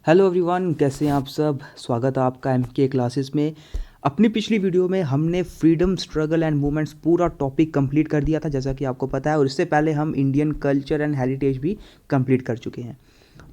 Hello everyone, कैसे हैं आप सब। स्वागत है आपका एमके क्लासेस में। अपनी पिछली वीडियो में हमने फ्रीडम स्ट्रगल एंड मूवमेंट्स पूरा टॉपिक कंप्लीट कर दिया था, जैसा कि आपको पता है। और इससे पहले हम इंडियन कल्चर एंड हेरिटेज भी कंप्लीट कर चुके हैं।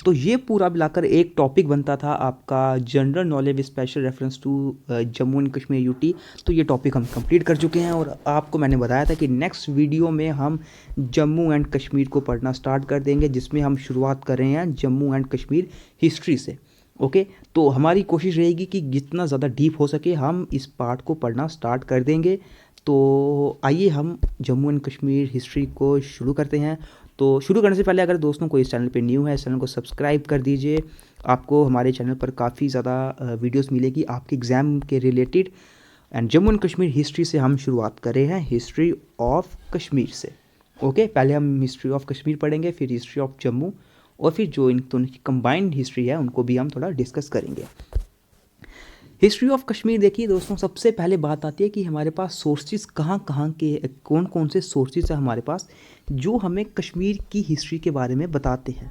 तो ये पूरा मिलाकर एक टॉपिक बनता था आपका general knowledge with special reference to Jammu and Kashmir UT. तो ये टॉपिक हम कंप्लीट कर चुके हैं और आपको मैंने बताया था कि नेक्स्ट वीडियो में हम जम्मू एंड कश्मीर को पढ़ना स्टार्ट कर देंगे, जिसमें हम शुरुआत कर रहे हैं जम्मू एंड कश्मीर हिस्ट्री से। ओके, तो हमारी कोशिश रहेगी कि जितना ज़्यादा डीप हो सके हम इस पार्ट को पढ़ना स्टार्ट कर देंगे। तो आइए हम जम्मू एंड कश्मीर हिस्ट्री को शुरू करते हैं। तो शुरू करने से पहले अगर दोस्तों को इस चैनल पे न्यू है, इस चैनल को सब्सक्राइब कर दीजिए। आपको हमारे चैनल पर काफ़ी ज़्यादा वीडियोस मिलेगी आपके एग्ज़ाम के related. And Jammu and Kashmir history से हम शुरुआत कर रहे हैं, हिस्ट्री ऑफ कश्मीर से। ओके, पहले हम हिस्ट्री ऑफ कश्मीर पढ़ेंगे, फिर हिस्ट्री ऑफ जम्मू, और फिर जो इन दोनों की कंबाइंड हिस्ट्री है उनको भी हम थोड़ा डिस्कस करेंगे। हिस्ट्री ऑफ कश्मीर देखिए दोस्तों, सबसे पहले बात आती है कि हमारे पास सोर्सेज कहाँ कहाँ के, कौन कौन से सोर्सेज है हमारे पास जो हमें कश्मीर की हिस्ट्री के बारे में बताते हैं।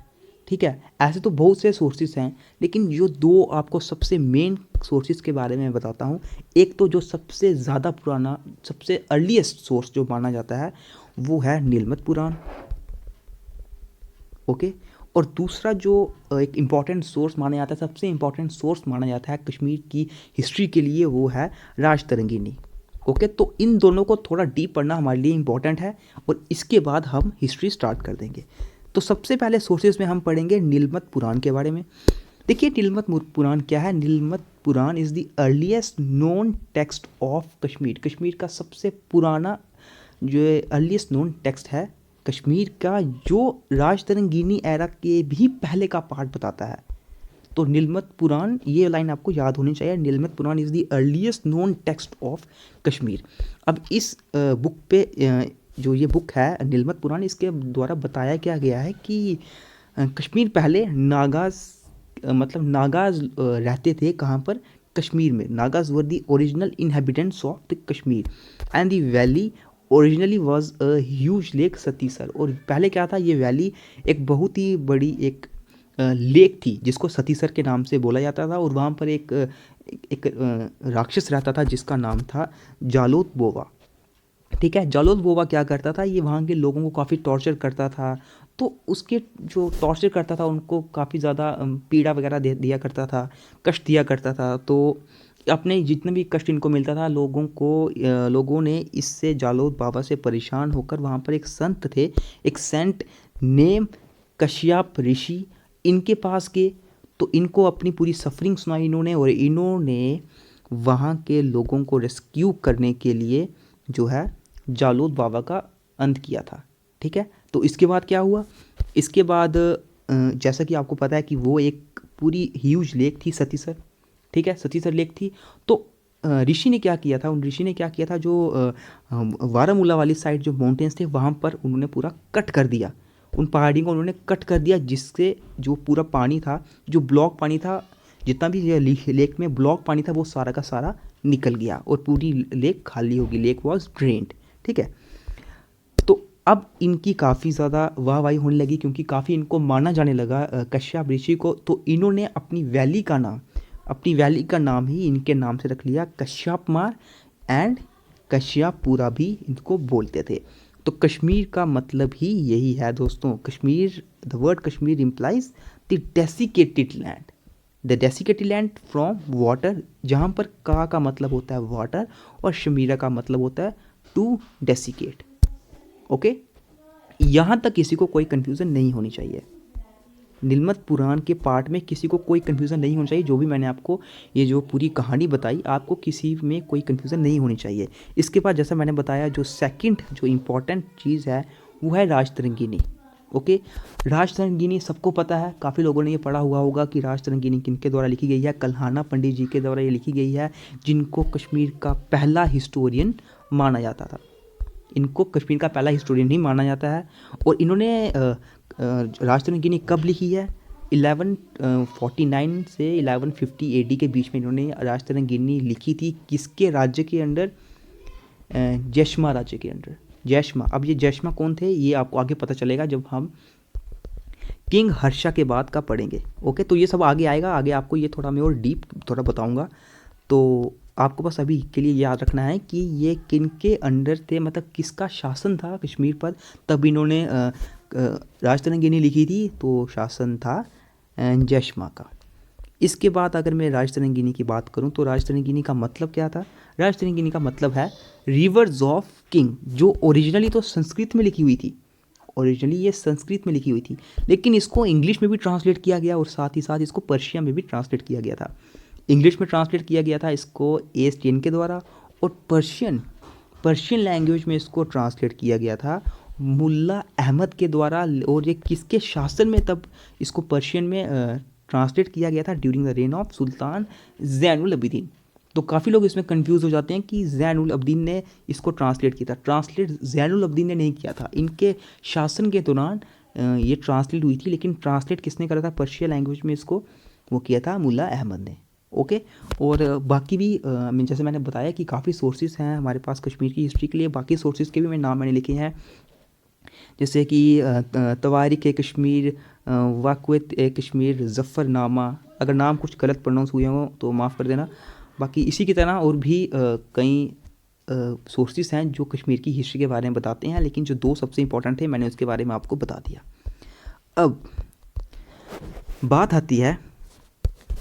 ठीक है, ऐसे तो बहुत से सोर्सेज हैं, लेकिन जो दो आपको सबसे मेन सोर्सेज के बारे में बताता हूँ। एक तो जो सबसे ज़्यादा पुराना, सबसे अर्लीस्ट सोर्स जो माना जाता है वो है नीलमत पुराण। ओके, और दूसरा जो एक इम्पॉर्टेंट सोर्स माना जाता है, सबसे इम्पॉर्टेंट सोर्स माना जाता है कश्मीर की हिस्ट्री के लिए, वो है राजतरंगिनी। ओके, तो इन दोनों को थोड़ा डीप पढ़ना हमारे लिए इम्पॉर्टेंट है और इसके बाद हम हिस्ट्री स्टार्ट कर देंगे। तो सबसे पहले सोर्सेज में हम पढ़ेंगे नीलमत पुराण के बारे में। देखिए नीलमत पुराण क्या है। Nilamata Purana is the earliest known text of Kashmir. Kashmir का सबसे पुराना जो अर्लीस्ट नोन टेक्स्ट है कश्मीर का, जो राजतरंगिनी एरा के भी पहले का पार्ट बताता है। तो नीलमत पुराण, ये लाइन आपको याद होनी चाहिए, Nilamata Purana is the earliest known text of Kashmir. अब इस बुक पे जो ये बुक है नीलमत पुराण, इसके द्वारा बताया क्या गया है कि कश्मीर पहले नागाज, मतलब नागाज रहते थे कहाँ पर, कश्मीर में। Nagas were the original inhabitants of the Kashmir and the valley originally was a huge lake Satisar. और पहले क्या था, ये वैली एक बहुत ही बड़ी एक लेक थी जिसको सतीसर के नाम से बोला जाता था। और वहाँ पर एक राक्षस रहता था जिसका नाम था जालोत बोवा। ठीक है, जालोत बोवा क्या करता था, ये वहाँ के लोगों को काफ़ी टॉर्चर करता था। तो उसके जो टॉर्चर करता था उनको काफ़ी ज़्यादा पीड़ा वगैरह दिया करता था, कष्ट दिया करता था। तो अपने जितने भी कष्ट इनको मिलता था लोगों को, लोगों ने इससे जालोत बाबा से परेशान होकर वहाँ पर एक संत थे, एक सेंट नेम कश्यप ऋषि, इनके पास गए। तो इनको अपनी पूरी सफरिंग सुनाई इन्होंने, और इन्होंने वहाँ के लोगों को रेस्क्यू करने के लिए जो है जालोत बाबा का अंत किया था। ठीक है, तो इसके बाद क्या हुआ, इसके बाद जैसा कि आपको पता है कि वो एक पूरी ह्यूज लेक थी सतीसर। ठीक है, सतीसर लेक थी। तो ऋषि ने क्या किया था, उन ऋषि ने क्या किया था, जो वारामूला वाली साइड जो माउंटेन्स थे वहाँ पर उन्होंने पूरा कट कर दिया, उन पहाड़ी को उन्होंने कट कर दिया, जिससे जो पूरा पानी था, जो ब्लॉक पानी था, जितना भी ये लेक में ब्लॉक पानी था वो सारा का सारा निकल गया और पूरी लेक खाली होगी। Lake was drained. ठीक है, तो अब इनकी काफ़ी ज़्यादा वाहवाही होने लगी क्योंकि काफ़ी इनको माना जाने लगा कश्यप ऋषि को। तो इन्होंने अपनी वैली का नाम, अपनी वैली का नाम ही इनके नाम से रख लिया, कश्यप मार एंड कश्यपपुरा भी इनको बोलते थे। तो कश्मीर का मतलब ही यही है दोस्तों। Kashmir, the word Kashmir implies the desiccated land, the desiccated land from water, जहाँ पर का मतलब होता है वाटर और शमीरा का मतलब होता है टू डेसिकेट। ओके, यहाँ तक किसी को कोई कन्फ्यूज़न नहीं होनी चाहिए। नीलमत पुराण के पार्ट में किसी को कोई कन्फ्यूज़न नहीं होनी चाहिए। जो भी मैंने आपको ये जो पूरी कहानी बताई, आपको किसी में कोई कन्फ्यूज़न नहीं होनी चाहिए। इसके बाद जैसा मैंने बताया, जो सेकंड जो इम्पॉर्टेंट चीज़ है वो है राजतरंगिनी। ओके, राजतरंगिनी सबको पता है, काफ़ी लोगों ने ये पढ़ा हुआ होगा कि राजतरंगिनी किनके द्वारा लिखी गई है। कल्हाना पंडित जी के द्वारा ये लिखी गई है, जिनको कश्मीर का पहला हिस्टोरियन माना जाता था। इनको कश्मीर का पहला हिस्टोरियन ही माना जाता है। और इन्होंने राजतरंगिनी कब लिखी है, 1149 से 1150 एडी के बीच में इन्होंने राजतरंगिनी लिखी थी। किसके राज्य के अंडर, जैशमा राज्य के अंडर। जैशमा, अब ये जैशमा कौन थे ये आपको आगे पता चलेगा जब हम किंग हर्षा के बाद का पढ़ेंगे। ओके, तो ये सब आगे आएगा, आगे आपको ये थोड़ा मैं और डीप थोड़ा बताऊंगा। तो आपको बस अभी के लिए याद रखना है कि ये किन के अंडर थे, मतलब किसका शासन था कश्मीर पर, तब इन्होंने राजतरंगिणी लिखी थी। तो शासन था जयशमा का। इसके बाद अगर मैं राजतरंगिणी की बात करूं तो राजतरंगिणी का मतलब क्या था? राजतरंगिणी का मतलब है रिवर्स ऑफ किंग, जो ओरिजिनली तो संस्कृत में लिखी हुई थी। ओरिजिनली ये संस्कृत में लिखी हुई थी, लेकिन इसको इंग्लिश में भी ट्रांसलेट किया गया और साथ ही साथ इसको पर्शिया में भी ट्रांसलेट किया गया था। इंग्लिश में ट्रांसलेट किया गया था इसको एएसटीएन के द्वारा, और पर्शियन लैंग्वेज में इसको ट्रांसलेट किया गया था मुल्ला अहमद के द्वारा। और ये किसके शासन में तब इसको पर्शियन में ट्रांसलेट किया गया था? During the rain of sultan Zainul Abidin. तो काफ़ी लोग इसमें कंफ्यूज हो जाते हैं कि ज़ैनुल अबिदीन ने इसको ट्रांसलेट किया था। ट्रांसलेट ज़ैनुल अबिदीन ने नहीं किया था, इनके शासन के दौरान ये ट्रांसलेट हुई थी, लेकिन ट्रांसलेट किसने करा था? पर्शिया लैंग्वेज में इसको वो किया था मुल्ला अहमद ने। ओके, और बाकी भी जैसे मैंने बताया कि काफ़ी सोर्सेज हैं हमारे पास कश्मीर की हिस्ट्री के लिए। बाकी सोर्सेज के भी मैंने लिखे हैं, जैसे कि तवारीख ए कश्मीर, वाक़िअत ए कश्मीर, ज़फ़रनामा। अगर नाम कुछ गलत प्रोनाउंस हुए हों तो माफ़ कर देना। बाकी इसी की तरह और भी कई सोर्सेज हैं जो कश्मीर की हिस्ट्री के बारे में बताते हैं, लेकिन जो दो सबसे इंपॉर्टेंट थे मैंने उसके बारे में आपको बता दिया। अब बात आती है,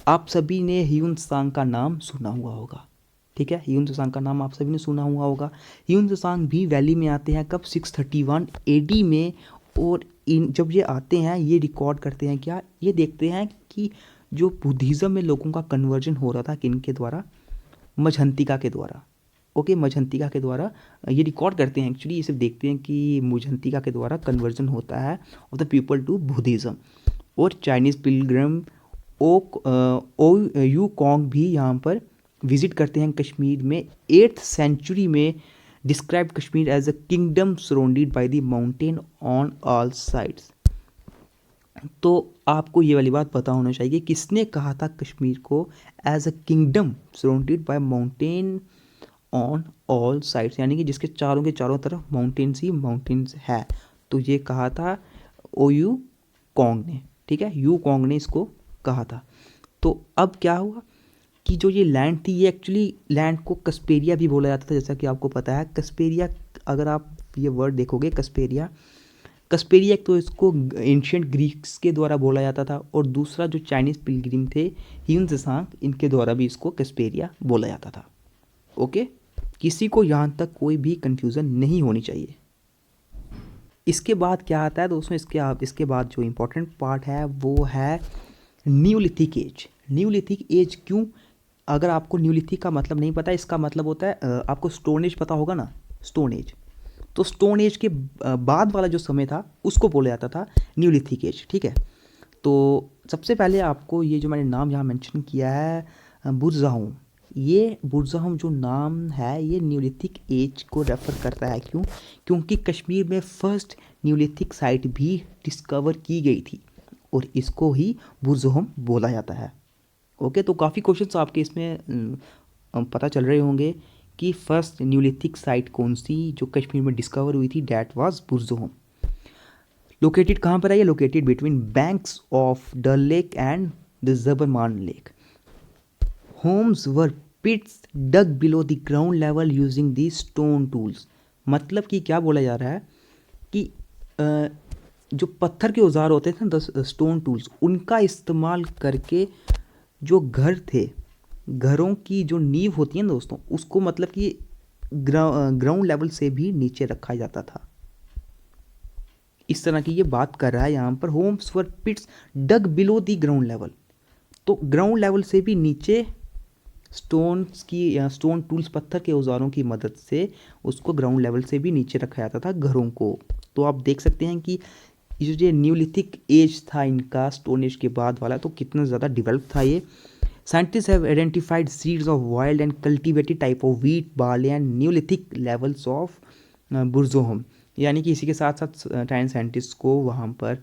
आप सभी ने ह्यून त्सांग का नाम सुना हुआ होगा, ठीक है? ह्यून त्सांग का नाम आप सभी ने सुना हुआ होगा। ह्यून त्सांग भी वैली में आते हैं कब? 631 एडी में। और जब ये आते हैं ये रिकॉर्ड करते हैं क्या? ये देखते हैं कि जो बुद्धिज़्म में लोगों का कन्वर्जन हो रहा था किन के द्वारा? मझंतिका के द्वारा। ओके, मझंतिका के द्वारा ये रिकॉर्ड करते हैं। एक्चुअली ये सिर्फ देखते हैं कि मझंतिका के द्वारा कन्वर्जन होता है of the people to Buddhism. और चाइनीज़ पिलग्रम यू कॉन्ग भी यहाँ पर विजिट करते हैं कश्मीर में। 8th सेंचुरी में describe Kashmir as a kingdom surrounded by the mountain on all sides. तो आपको ये वाली बात पता होना चाहिए, किसने कहा था कश्मीर को as a kingdom surrounded by mountain on all sides, यानी कि जिसके चारों के चारों तरफ माउंटेन्स ही माउंटेन्स है। तो ये कहा था यू कॉन्ग ने, ठीक है? यू कॉन्ग ने इसको कहा था। तो अब क्या हुआ कि जो ये लैंड थी, ये एक्चुअली लैंड को कस्पेरिया भी बोला जाता था, जैसा कि आपको पता है। कस्पेरिया, अगर आप ये वर्ड देखोगे कस्पेरिया एक तो इसको एंशियंट ग्रीक्स के द्वारा बोला जाता था, और दूसरा जो चाइनीज़ पिलग्रिम थे ह्यून त्सांग, इनके द्वारा भी इसको कस्पेरिया बोला जाता था। ओके, किसी को यहाँ तक कोई भी कन्फ्यूज़न नहीं होनी चाहिए। इसके बाद क्या आता है दोस्तों? इसके बाद जो इम्पोर्टेंट पार्ट है वो है न्यूलिथिक एज। न्यूलिथिक एज क्यों? अगर आपको न्यूलिथिक का मतलब नहीं पता, इसका मतलब होता है आपको स्टोन एज पता होगा ना, स्टोन एज। तो स्टोन एज के बाद वाला जो समय था उसको बोला जाता था न्यूलिथिक एज, ठीक है? तो सबसे पहले आपको ये जो मैंने नाम यहाँ मेंशन किया है बुरज़ाहोम, ये बुरज़ाहोम जो नाम है ये न्यूलिथिक एज को रेफ़र करता है। क्यों? क्योंकि कश्मीर में फर्स्ट न्यूलिथिक साइट भी डिस्कवर की गई थी और इसको ही बुरज़ाहोम बोला जाता है। ओके, तो काफ़ी क्वेश्चंस आपके इसमें पता चल रहे होंगे कि फर्स्ट न्यूलिथिक साइट कौन सी जो कश्मीर में डिस्कवर हुई थी, डैट वाज बुरज़ाहोम। लोकेटेड कहाँ पर है ये? Located between banks of Dal lake and the Zabarwan lake. Homes were pits dug below the ground level using the stone tools. मतलब कि क्या बोला जा रहा है कि जो पत्थर के औजार होते थे ना, स्टोन टूल्स, उनका इस्तेमाल करके जो घर थे, घरों की जो नींव होती है ना दोस्तों, उसको मतलब कि ग्राउंड लेवल से भी नीचे रखा जाता था। इस तरह की ये बात कर रहा है यहाँ पर। Homes were pits dug below the ground level, तो ग्राउंड लेवल से भी नीचे स्टोन्स की या स्टोन टूल्स, पत्थर के औजारों की मदद से उसको ग्राउंड लेवल से भी नीचे रखा जाता था घरों को। तो आप देख सकते हैं कि ये जो न्यूलिथिक एज था इनका, स्टोन एज के बाद वाला, तो कितना ज़्यादा डेवलप था ये। Scientist have identified seeds of wild and cultivated type of wheat, barley and neolithic levels of Burzahom. यानी कि इसी के साथ साथ टाइम साइंटिस्ट को वहाँ पर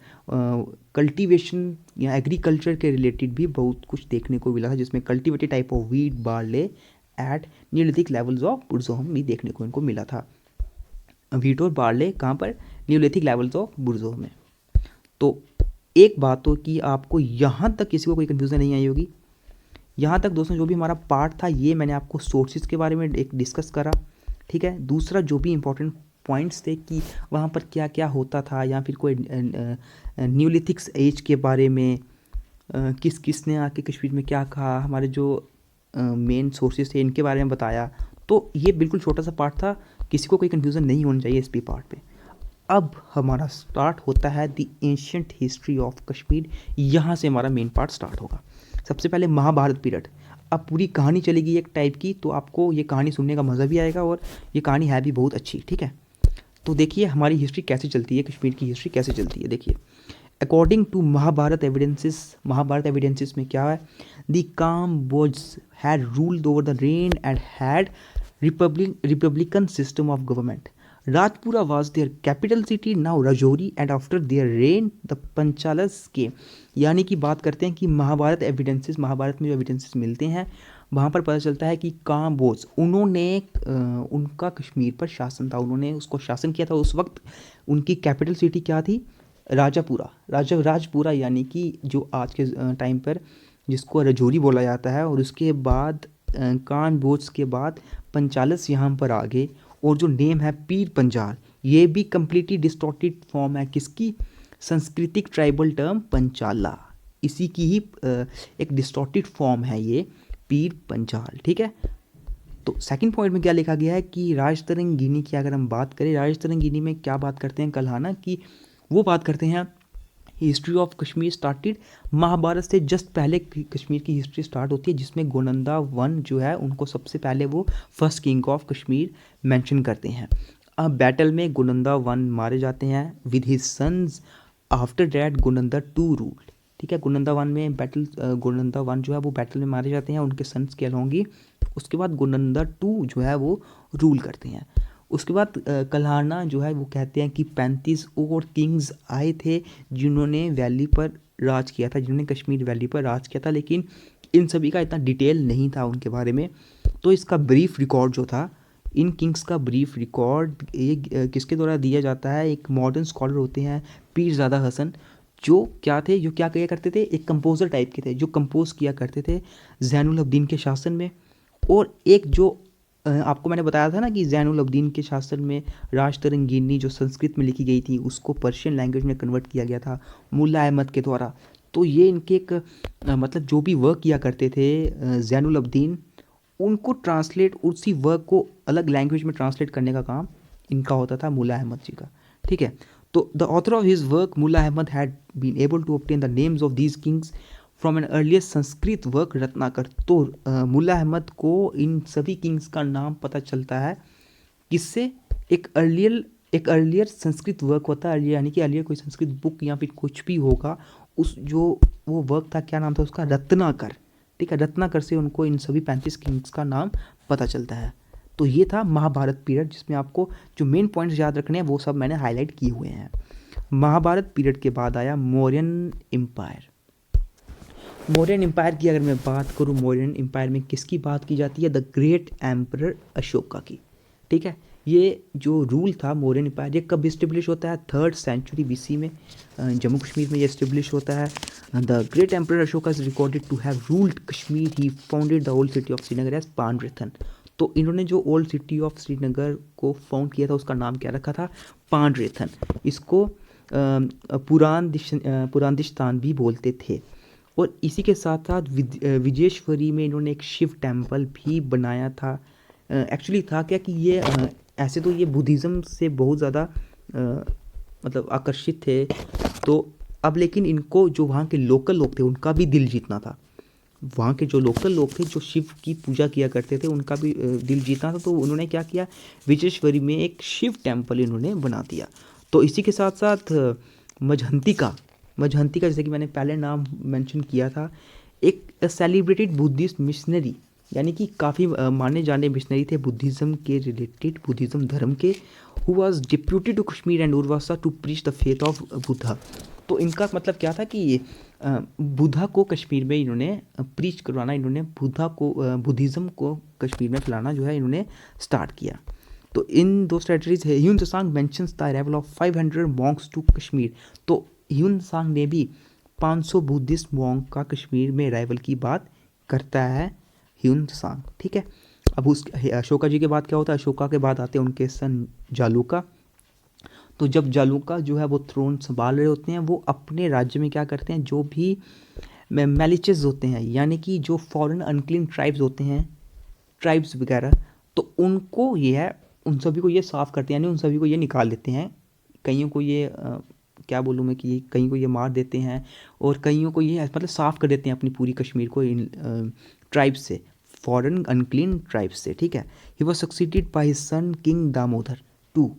कल्टीवेशन या एग्रीकल्चर के रिलेटेड भी बहुत कुछ देखने को मिला था, जिसमें cultivated type of wheat, barley at neolithic levels of Burzahom भी देखने को इनको मिला था। व्हीट और बार्ले कहाँ पर? न्यूलिथिक लेवल्स ऑफ बुरज़ाहोम में। तो एक बात तो कि आपको यहाँ तक किसी को कोई कन्फ्यूज़न नहीं आई होगी। यहाँ तक दोस्तों जो भी हमारा पार्ट था ये मैंने आपको सोर्सेज के बारे में एक डिस्कस करा, ठीक है। दूसरा जो भी इम्पोर्टेंट पॉइंट्स थे कि वहाँ पर क्या क्या होता था, या फिर कोई न्यूलिथिक्स एज के बारे में किस किस ने आके कश्मीर में क्या कहा, हमारे जो मेन सोर्सेज थे इनके बारे में बताया। तो ये बिल्कुल छोटा सा पार्ट था, किसी को कोई कन्फ्यूज़न नहीं होनी चाहिए इस भी पार्ट पे। अब हमारा स्टार्ट होता है the ancient history of Kashmir. यहाँ से हमारा मेन पार्ट स्टार्ट होगा। सबसे पहले महाभारत पीरियड। अब पूरी कहानी चलेगी एक टाइप की, तो आपको ये कहानी सुनने का मज़ा भी आएगा और ये कहानी है भी बहुत अच्छी, ठीक है। तो देखिए हमारी हिस्ट्री कैसे चलती है, कश्मीर की हिस्ट्री कैसे चलती है। देखिए अकॉर्डिंग टू महाभारत एविडेंसेस में क्या है, the Kamboja had ruled over the reign and had republican system of government. Rajpura was their capital city, now Rajouri, and after their reign the पंचालस के, यानी कि बात करते हैं कि महाभारत में जो एविडेंसेस मिलते हैं वहाँ पर पता चलता है कि काम्बोज उन्होंने उनका कश्मीर पर शासन था, उन्होंने उसको शासन किया था। उस वक्त उनकी कैपिटल सिटी क्या थी, राजपुरा, यानी कि जो आज के टाइम पर जिसको रजौरी बोला जाता है। और उसके बाद काम्बोज के बाद पंचालस यहाँ पर आ गए, और जो नेम है पीर पंजाल, ये भी कम्प्लीटली डिस्टॉर्टेड फॉर्म है किसकी, सांस्कृतिक ट्राइबल टर्म पंचाला, इसी की ही एक डिस्टॉर्टेड फॉर्म है ये पीर पंजाल, ठीक है। तो सेकंड पॉइंट में क्या लिखा गया है कि राजतरंगिनी की अगर हम बात करें, राजतरंगिनी में क्या बात करते हैं कल्हाना की, वो बात करते हैं history of Kashmir started Mahabharata से जस्ट पहले कश्मीर की हिस्ट्री स्टार्ट होती है, जिसमें गोनंदा वन जो है उनको सबसे पहले वो first king of Kashmir mention करते हैं। अब बैटल में गोनंदा वन मारे जाते हैं with his sons, after that Gonanda two ruled, ठीक है। गोनंदा वन जो है वो बैटल में मारे जाते हैं उनके सन्स के अलॉन्ग ही। उसके बाद गोनंदा टू जो है वो रूल करते हैं। उसके बाद कल्हाना जो है वो कहते हैं कि 35 और किंग्स आए थे जिन्होंने वैली पर राज किया था, जिन्होंने कश्मीर वैली पर राज किया था, लेकिन इन सभी का इतना डिटेल नहीं था उनके बारे में। तो इसका ब्रीफ रिकॉर्ड जो था, इन किंग्स का ब्रीफ रिकॉर्ड ये किसके द्वारा दिया जाता है, एक मॉडर्न स्कॉलर होते हैं पीरज़ादा हसन, जो क्या किया करते थे, एक कंपोज़र टाइप के थे जो कंपोज किया करते थे ज़ैनुल अब्दीन के शासन में। और एक जो आपको मैंने बताया था ना कि ज़ैनुल अब्दीन के शासन में राजतरंगिनी जो संस्कृत में लिखी गई थी उसको पर्शियन लैंग्वेज में कन्वर्ट किया गया था मुल्ला अहमद के द्वारा। तो ये इनके एक मतलब जो भी वर्क किया करते थे ज़ैनुल अब्दीन, उनको ट्रांसलेट, उसी वर्क को अलग लैंग्वेज में ट्रांसलेट करने का काम इनका होता था, मुल्ला अहमद जी का, ठीक है। तो the author of his work Mulla Ahmad had been able to obtain the names of these kings from an earliest Sanskrit work Ratnakar. तो मुल्ला अहमद को इन सभी किंग्स का नाम पता चलता है किससे, एक अर्लियर संस्कृत वर्क होता है, यानी कि अर्लियर कोई संस्कृत बुक या फिर कुछ भी होगा, उस जो वो वर्क था, क्या नाम था उसका, रत्नाकर, ठीक है। रत्नाकर से उनको इन सभी 35 किंग्स का नाम पता चलता है। तो ये था महाभारत पीरियड, जिसमें आपको जो मेन पॉइंट्स याद रखने हैं वो सब मैंने हाईलाइट किए हुए हैं। महाभारत पीरियड के बाद आया मौर्यन एम्पायर। मौर्यन एम्पायर की अगर मैं बात करूँ, मौर्यन एम्पायर में किसकी बात की जाती है, द ग्रेट एम्परर अशोका की, ठीक है। ये जो रूल था मौर्यन एम्पायर, ये कब इस्टेब्लिश होता है, 3rd सेंचुरी BC में जम्मू कश्मीर में ये इस्टेब्लिश होता है। The great emperor Ashoka is recorded to have ruled Kashmir, he founded the old city of Srinagar as Pandrethan. तो इन्होंने जो ओल्ड सिटी ऑफ श्रीनगर को फाउंड किया था उसका नाम क्या रखा था, पांड्रेथन। इसको पुरांदिस्तान भी बोलते थे। और इसी के साथ साथ विजेश्वरी में इन्होंने एक शिव टेम्पल भी बनाया था। एक्चुअली था क्या कि ये ऐसे तो ये बुद्धिज़्म से बहुत ज़्यादा मतलब आकर्षित थे, तो अब लेकिन इनको जो वहाँ के लोकल लोग थे उनका भी दिल जीतना था। वहाँ के जो लोकल लोग थे जो शिव की पूजा किया करते थे उनका भी दिल जीतना था। तो उन्होंने क्या किया, विजेश्वरी में एक शिव टेम्पल इन्होंने बना दिया। तो इसी के साथ साथ मझहंतिका, जैसे कि मैंने पहले नाम मेंशन किया था, एक सेलिब्रेटेड बुद्धिस्ट मिशनरी, यानी कि काफ़ी माने जाने मिशनरी थे बुद्धिज़्म के रिलेटेड, बुद्धिज़्म धर्म के, who was deputed to Kashmir and Urvasa to preach the faith of Buddha. तो इनका मतलब क्या था कि बुद्धा को कश्मीर में इन्होंने प्रीच करवाना, इन्होंने बुद्धिज़्म को कश्मीर में फैलाना जो है इन्होंने स्टार्ट किया। तो इन दो स्ट्रेटजीज है। Hiuen Tsang mentions the arrival of 500 monks to Kashmir. तो ह्यून त्सांग ने भी 500 बुद्धिस्ट मॉन्क का कश्मीर में अराइवल की बात करता है ह्यून त्सांग। ठीक है, अब उस अशोका जी के बाद क्या होता है, अशोका के बाद आते हैं उनके सन जालूका। तो जब जालूका जो है वो थ्रोन संभाल रहे होते हैं, वो अपने राज्य में क्या करते हैं, जो भी मैलिचेस होते हैं यानी कि जो फॉरेन अनक्लीन ट्राइब्स होते हैं, ट्राइब्स वगैरह, तो उनको ये है, उन सभी को ये साफ़ करते हैं, यानी उन सभी को ये निकाल देते हैं। कईयों को ये क्या बोलूँ मैं कि कहीं को ये मार देते हैं और कईयों को ये मतलब साफ़ कर देते हैं अपनी पूरी कश्मीर को इन ट्राइब्स से, फॉरेन अनक्लीन ट्राइब्स से। ठीक है, he was succeeded by his son king Damodar two.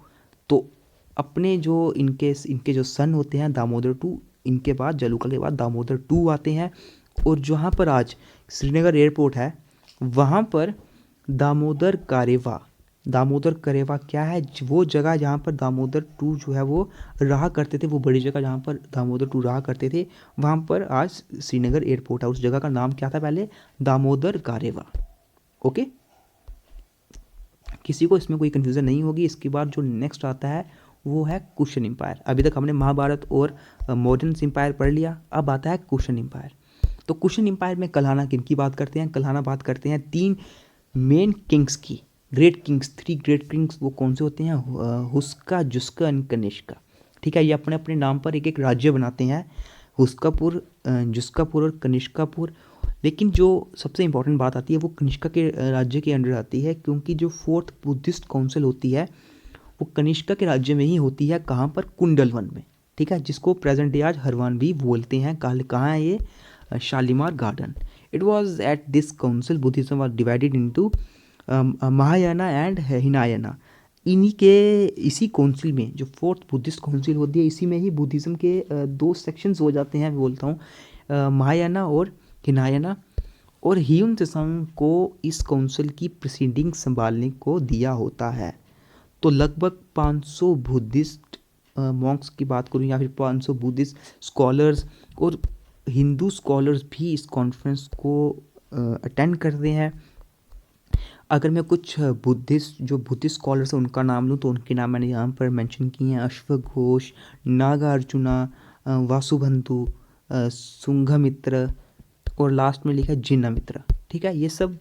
तो अपने जो इनके जो सन होते हैं दामोदर टू, इनके बाद जलूका के बाद दामोदर टू आते हैं। और जहाँ पर आज श्रीनगर एयरपोर्ट है, वहाँ पर दामोदर करेवा क्या है, वो जगह जहाँ पर दामोदर टू जो है वो रहा करते थे, वो बड़ी जगह जहाँ पर दामोदर टू रहा करते थे, वहाँ पर आज श्रीनगर एयरपोर्ट है। उस जगह का नाम क्या था पहले, दामोदर कारेवा। ओके, किसी को इसमें कोई कन्फ्यूज़न नहीं होगी। इसके बाद जो नेक्स्ट आता है वो है कुशन एम्पायर। अभी तक हमने महाभारत और मॉडर्न एम्पायर पढ़ लिया, अब आता है कुशन एम्पायर। तो कुशन एम्पायर में कल्हाना किन की बात करते हैं, कल्हाना बात करते हैं 3 मेन किंग्स की, ग्रेट किंग्स, 3 ग्रेट किंग्स। वो कौन से होते हैं, हुस्का, जुस्का एंड कनिष्का। ठीक है, ये अपने अपने नाम पर एक एक राज्य बनाते हैं, हुस्कापुर, जुस्कापुर और कनिष्कापुर। लेकिन जो सबसे इंपॉर्टेंट बात आती है वो कनिष्का के राज्य के अंडर आती है, क्योंकि जो 4th बुद्धिस्ट काउंसिल होती है वो कनिष्का के राज्य में ही होती है। कहाँ पर, कुंडलवन में। ठीक है, जिसको प्रेजेंट डे आज हरवान भी बोलते हैं। कहाँ है ये, Shalimar garden. It was at this council Buddhism was divided into Mahayana and Hinayana. इसी काउंसिल में, जो 4th बुद्धिस्ट काउंसिल होती है, इसी में ही बुद्धिज्म के 2 सेक्शंस हो जाते हैं, मैं बोलता हूँ, महायाना और हिनायाना। और ह्यून त्सांग को इस काउंसिल की प्रोसीडिंग संभालने को दिया होता है। तो लगभग 500 बुद्धिस्ट मॉन्क्स की बात करूँ या फिर 500 बुद्धिस्ट स्कॉलर्स और हिंदू स्कॉलर्स भी इस कॉन्फ्रेंस को अटेंड करते हैं। अगर मैं कुछ बुद्धिस्ट स्कॉलर्स हैं उनका नाम लूँ तो उनके नाम मैंने यहाँ पर मेंशन किए हैं, अश्वघोष, नागार्जुना, वासुबंधु, सुंघमित्र और लास्ट में लिखा है जिनमित्र। ठीक है, ये सब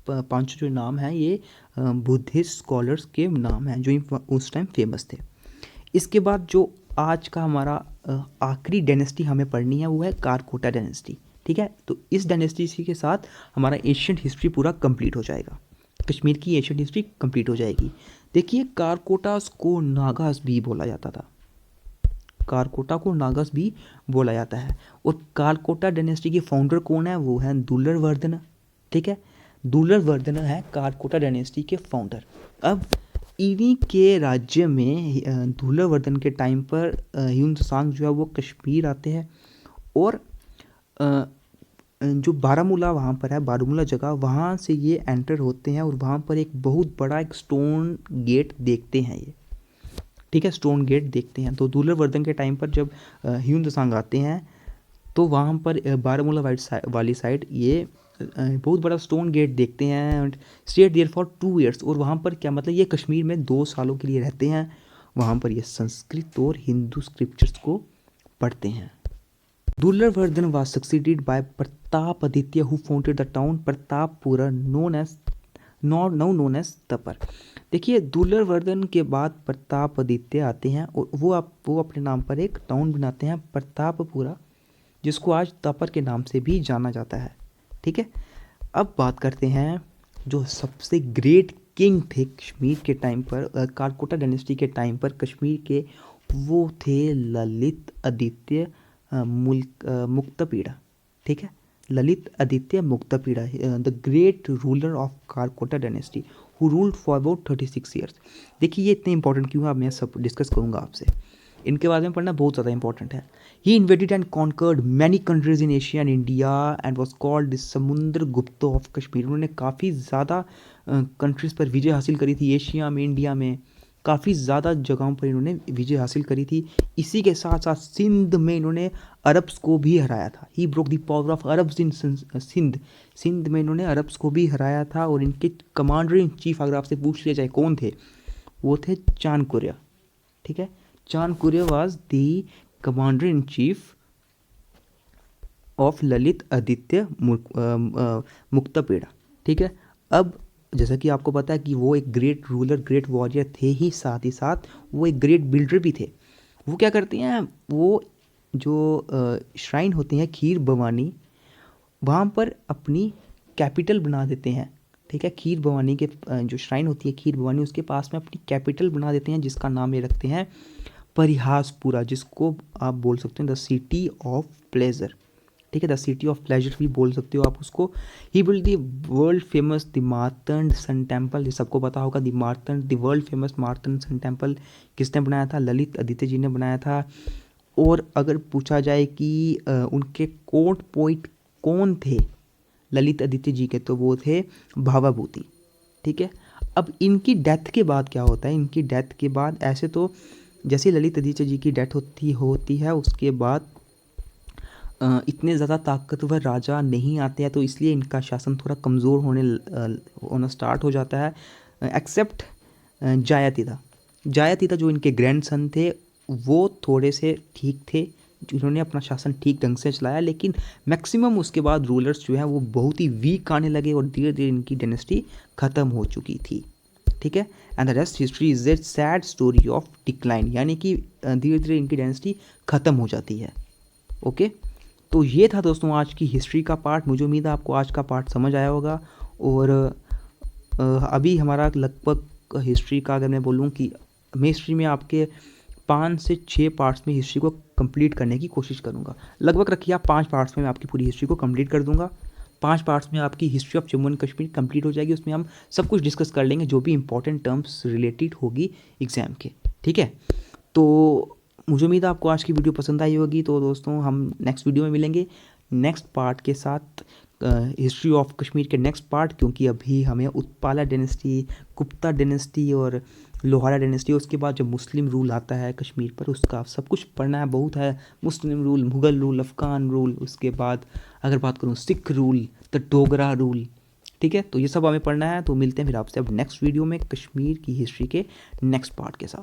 5 जो नाम हैं ये बुद्धिस्ट स्कॉलर्स के नाम हैं जो उस टाइम फेमस थे। इसके बाद जो आज का हमारा आखिरी डायनेस्टी हमें पढ़नी है वो है कारकोटा डायनेस्टी। ठीक है, तो इस डायनेस्टी के साथ हमारा एशियंट हिस्ट्री पूरा कंप्लीट हो जाएगा, कश्मीर की एशियंट हिस्ट्री कंप्लीट हो जाएगी। देखिए, कारकोटास को नागास भी बोला जाता था, कारकोटा को नागास भी बोला जाता है। और कारकोटा डायनेस्टी के फाउंडर कौन है, वो है दुलरवर्धन। ठीक है, दुलरवर्धन है कारकोटा डायनेस्टी के फाउंडर। अब इन्हीं के राज्य में दुलरवर्धन के टाइम पर ह्यून त्सांग जो है वो कश्मीर आते हैं और जो बारामूला वहाँ पर है, बारामूला जगह, वहाँ से ये एंटर होते हैं और वहाँ पर एक बहुत बड़ा एक स्टोन गेट देखते हैं ये। ठीक है, स्टोन गेट देखते हैं। तो दुलरवर्धन के टाइम पर जब ह्यून त्सांग आते हैं तो वहाँ पर बारामूला वाली साइड ये बहुत बड़ा स्टोन गेट देखते हैं। Stayed there for 2 years। और वहाँ पर क्या मतलब, ये कश्मीर में 2 सालों के लिए रहते हैं। वहाँ पर ये संस्कृत और हिंदू स्क्रिप्चर्स को पढ़ते हैं। Durlabhavardhana was succeeded by Pratapaditya who founded the town Pratapapura now known as Tapar. देखिए, दुलरवर्धन के बाद प्रतापादित्य आते हैं और वो अपने नाम पर एक टाउन बनाते हैं प्रतापपुरा, जिसको आज तपर के नाम से भी जाना जाता है। ठीक है, अब बात करते हैं जो सबसे ग्रेट किंग थे कश्मीर के टाइम पर, कारकोटा डायनेस्टी के टाइम पर कश्मीर के, वो थे ललित आदित्य मुक्तापीड़ा। ठीक है, Lalit Aditya Muktapida, the great ruler of Karkota dynasty who ruled for about 36 years। देखिए, ये इतने इंपॉर्टेंट क्यों है, अब मैं सब डिस्कस करूँगा आपसे। इनके बारे में पढ़ना बहुत ज़्यादा इंपॉर्टेंट है। He invaded and conquered many countries in Asia and India and was called Samudra Gupta of Kashmir. उन्होंने काफ़ी ज़्यादा कंट्रीज़ पर विजय हासिल करी थी, एशिया में, इंडिया में, काफ़ी ज़्यादा जगहों पर इन्होंने विजय हासिल करी थी। इसी के साथ साथ सिंध में इन्होंने अरब्स को भी हराया था। He broke the power of Arabs in Sindh में इन्होंने अरब्स को भी हराया था। और इनके कमांडर इन चीफ अगर आपसे पूछ लिया जाए कौन थे, वो थे चांद कुर्या। ठीक है, Chand Kurya was the commander in chief of Lalit Aditya Muktapida. ठीक है। अब जैसा कि आपको पता है कि वो एक ग्रेट रूलर, ग्रेट वॉरियर थे ही साथ वो एक ग्रेट बिल्डर भी थे। वो क्या करते हैं, वो जो श्राइन होती हैं खीर भवानी, वहाँ पर अपनी कैपिटल बना देते हैं। ठीक है। खीर भवानी के जो श्राइन होती है खीर भवानी, उसके पास में अपनी कैपिटल बना देते हैं, जिसका नाम ये रखते हैं परिहासपुरा, जिसको आप बोल सकते हैं द सिटी ऑफ प्लेजर। ठीक है। द सिटी ऑफ प्लेजर भी बोल सकते हो आप उसको। He build the world famous the Martand sun temple. ये सबको पता होगा the Martand, the world famous Martand sun temple किसने बनाया था? ललित आदित्य जी ने बनाया था। और अगर पूछा जाए कि उनके कोर्ट पोइट कौन थे ललित आदित्य जी के, तो वो थे भावाभूति। ठीक है। अब इनकी डेथ के बाद क्या होता है, इनकी डेथ के बाद ऐसे तो जैसे ललित आदित्य जी की डेथ होती है उसके बाद इतने ज़्यादा ताकतवर राजा नहीं आते हैं, तो इसलिए इनका शासन थोड़ा कमज़ोर होना स्टार्ट हो जाता है। एक्सेप्ट जायातीता जो इनके ग्रैंडसन थे वो थोड़े से ठीक थे, जिन्होंने अपना शासन ठीक ढंग से चलाया, लेकिन मैक्सिमम उसके बाद रूलर्स जो हैं वो बहुत ही वीक आने लगे और धीरे धीरे इनकी डायनेस्टी ख़त्म हो चुकी थी। ठीक है। And the rest history is a sad story of decline, यानी कि धीरे धीरे इनकी डायनेस्टी ख़त्म हो जाती है। ओके। तो ये था दोस्तों आज की हिस्ट्री का पार्ट। मुझे उम्मीद है आपको आज का पार्ट समझ आया होगा। और अभी हमारा लगभग हिस्ट्री का, अगर मैं बोलूँ कि मैं हिस्ट्री में आपके 5 से 6 पार्ट्स में हिस्ट्री को कंप्लीट करने की कोशिश करूँगा। लगभग रखिए आप 5 पार्ट्स में मैं आपकी पूरी हिस्ट्री को कंप्लीट कर दूँगा। 5 पार्ट्स में आपकी history of Jammu and Kashmir complete हो जाएगी। उसमें हम सब कुछ डिस्कस कर लेंगे जो भी इंपॉर्टेंट टर्म्स रिलेटेड होगी एग्ज़ाम के। ठीक है। तो मुझे उम्मीद है आपको आज की वीडियो पसंद आई होगी। तो दोस्तों हम नेक्स्ट वीडियो में मिलेंगे नेक्स्ट पार्ट के साथ, हिस्ट्री ऑफ कश्मीर के नेक्स्ट पार्ट, क्योंकि अभी हमें उत्पाला डायनेस्टी, गुप्ता डायनेस्टी और लोहारा डायनेस्टी, उसके बाद जब मुस्लिम रूल आता है कश्मीर पर उसका सब कुछ पढ़ना है, बहुत है। मुस्लिम rule, Mughal rule, Afghan rule, उसके बाद अगर बात करूँ sick rule, the Dogra rule. ठीक है। तो ये सब हमें पढ़ना है। तो मिलते हैं फिर आपसे अब नेक्स्ट वीडियो में कश्मीर की हिस्ट्री के नेक्स्ट पार्ट के साथ।